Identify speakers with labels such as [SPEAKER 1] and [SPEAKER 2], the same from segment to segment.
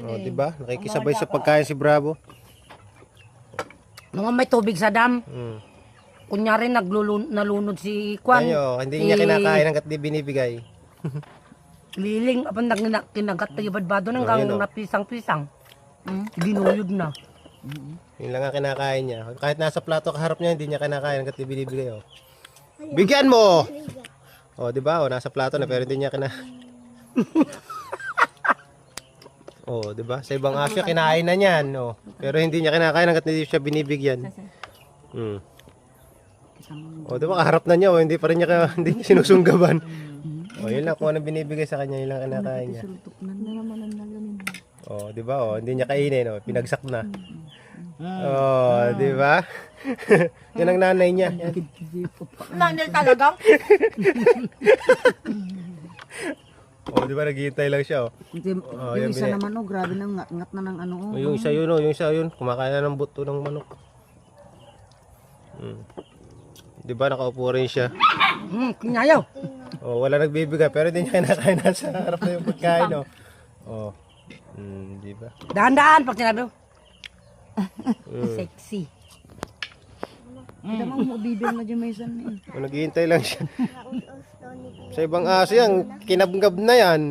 [SPEAKER 1] Oh, di ba? Nakikisabay sa pagkain si Bravo.
[SPEAKER 2] Mga may tubig sa dam.
[SPEAKER 1] Mm.
[SPEAKER 2] Kunyari nalunod si Kwan.
[SPEAKER 1] Ayo, hindi niya kinakain hangga't di binibigay.
[SPEAKER 2] Liling, apan kinagat tayo badbado
[SPEAKER 1] Oh,
[SPEAKER 2] nang gang
[SPEAKER 1] yun, oh.
[SPEAKER 2] napisang-pisang. Ginuyod na.
[SPEAKER 1] Yun lang ang kinakain niya. Kahit nasa plato kaharap niya, hindi niya kinakain hangga't di binibigay. Oh. Bigyan mo! Oh, di ba? Oh, nasa plato na pero hindi niya Oh, di ba? Sa ibang asya kinain na niyan, oh. Pero hindi niya kinakain hangga't hindi siya binibigyan. Oh, di ba? Kaharap na niya, oh. Hindi pa rin niya hindi niya sinusunggaban. Oh, yun lang kung anong binibigay sa kanya, yun lang kinakain niya. Oh, di ba? Oh, hindi niya kainin, oh. Pinagsak na. Oh, di ba? Yan ang nanay niya. Yan.
[SPEAKER 2] Nanay talaga?
[SPEAKER 1] Oh, di ba? Naghihintay lang siya, oh.
[SPEAKER 3] Yung
[SPEAKER 1] yan
[SPEAKER 3] isa naman oh, grabe nang ngat na ng ano oh.
[SPEAKER 1] Oh, yung isa yun, oh. Yung isa yun. Kumakain na ng buto ng manok. Di ba? Nakaupo rin siya.
[SPEAKER 2] Kinyayaw.
[SPEAKER 1] Oh, wala nagbibigay pero hindi niya kinakain nasa harap na yung pagkain, oh. Oh. Di ba?
[SPEAKER 2] Dahan-dahan pag sinabi mo. Sexy.
[SPEAKER 3] Kita mo bibig na dyan may isan eh.
[SPEAKER 1] Oh, naghihintay lang siya. Sa ibang aso yan, kinabngab na yan.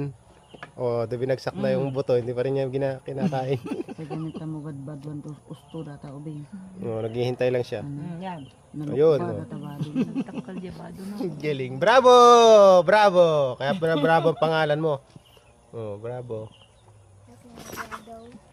[SPEAKER 1] Oh, di binagsak na yung buto, hindi pa rin niya kinakain.
[SPEAKER 3] Sa ganito mo gadbadwan to usto data ubing.
[SPEAKER 1] Oh, naghihintay lang siya.
[SPEAKER 2] Yan.
[SPEAKER 1] Ayun,
[SPEAKER 3] Nalupa
[SPEAKER 1] oh.
[SPEAKER 3] databado.
[SPEAKER 2] Takal jabado na.
[SPEAKER 1] Galing. Bravo! Bravo! Kaya pa na Bravo ang pangalan mo. Oh, bravo.